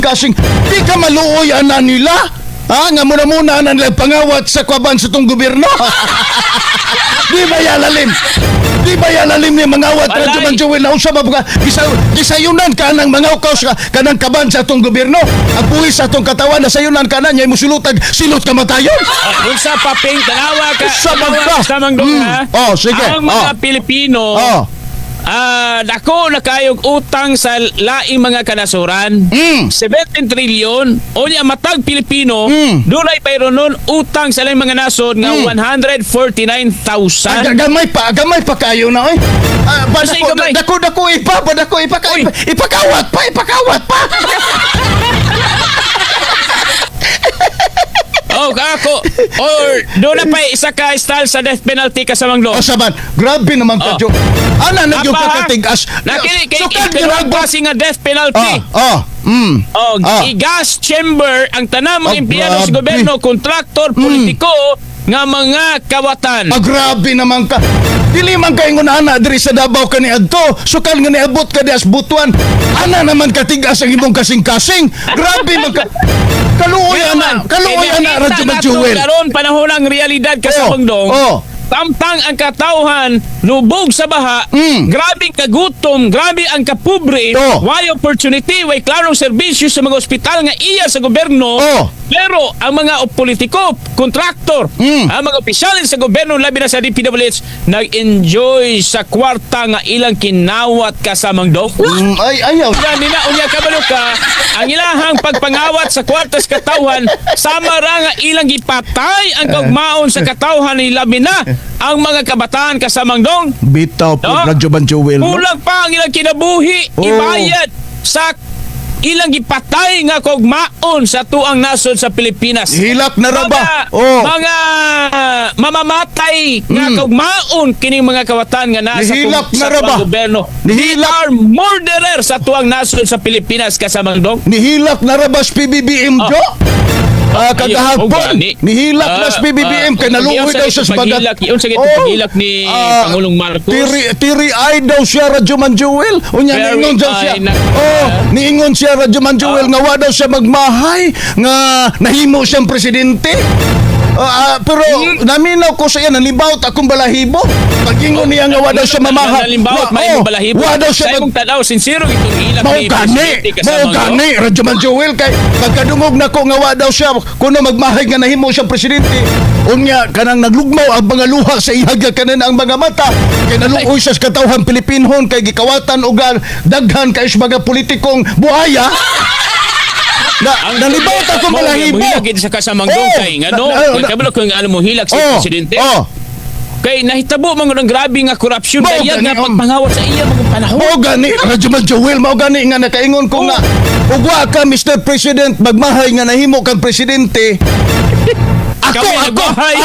kasing di ka maluoy ana nila. Ha, nga muna-muna na nila pangawat sa kwaban sa tong gobyerno. Di ba yalalim? Di ba yalalim ni mangawat Radyo Manjuel na usab ba gisayunan ka ng mangawkaw kanang kaban sa atong gobyerno. Ang buhis sa atong katawan na sayunan ka na nyay musulutag silot ka matayon. Kung sa paping tanawa ka Sa Mangdong ha. Oh, sige. Ang mga Pilipino dako na kayog utang sa laing mga kanasuran. 17 trilyon o niya matag Pilipino dunay payron nun utang sa laing mga nasod nga 149,000. Gamay pa kayo na dako ipakawat pa. Oh, ako. Or doon na pa isa ka style sa death penalty ka sa Mangdong. Saban, grabe naman ka, Jo. Ana na yung kakatigas. Nakini kay klase nga death penalty. I-gas chamber ang tanang mga empleyado sa gobyerno, kontraktor, politiko, nga mga kawatan. Grabe naman ka. Dili man kay ngunana diri sa Davao kani adto. Sukal nga niabot ka di as butuan. Ana naman katigas ang imong kasing-kasing. Grabe man ka. Kaluoy ana Radyo Manjuel. Karon panahon ang realidad ka sa Mangdong. Tampang ang katauhan, lubog sa baha, grabing kagutom, grabe ang kapobre, way opportunity, way klarong serbisyo sa mga ospital nga iya sa gobyerno. Pero ang mga politiko, kontraktor, ang mga opisyalis sa gobyerno, labi na sa DPWH, nag-enjoy sa kwarta nga ilang kinawat ka sa Mangdong. Ayaw. Unya kabalo ka, ang ilahang pagpangawat sa kwarta sa katauhan, sama ra nga ilang gipatay ang kaugmaon sa katauhan ni labi na ang mga kabataan ka sa Mangdong. Bitaw po, Radyo Manjuel. Kulang pa ang ilang kinabuhi, ibayad sa ilang gipatay nga kogmaon sa tuang nasod sa Pilipinas. Hilak na raba. Mga mamamatay nga kogmaon kining mga kawatan nga nasa tuang gobyerno. They are murderer sa tuang nasod sa Pilipinas ka sa Mangdong. Nihilak na raba sa PBBM, Jo. Kagahapon nihilak na sa PBBM kay naluoy daw sa bagat. Yun sa pagilak ni Pangulong Marcos. Tiri ay daw siya Radyo Manjuel. Unya niingon daw siya. Niingon siya Radyo Manjuel nga wa daw siya magmahay nga nahimo siyang presidente. Pero naminaw ko sa iya nalimbaot akong balahibo. Pag-ingon niya nga wa daw siya mamaha. Wa daw siya tanaw sincero itong hilak ni presidente. Mao gani Radyo Manjuel kay pagkadungog nako nga wa daw siya kuno magmahay nga nahimo siyang presidente. Unya kanang naglugmaw ang mga luha sa ihaga kanan ang mga mata kay naluoy sa katawhan Pilipinhon kay gikawatan og daghan kay mga politikong buhaya. Nalibot ako balahibo. Hilak sa kasamangdong kay ngano. Kabalo ko nga mo hilak sa presidente. Kay nahitabo man ng grabe nga korupsyon kaya nga pagpangawat sa iya mga panahon. Mao gani Radyo Manjuel, mao gani nga nakaingon ko nga ug wa ka Mr. President magmahay nga nahimo kang presidente. Ako nagmahay.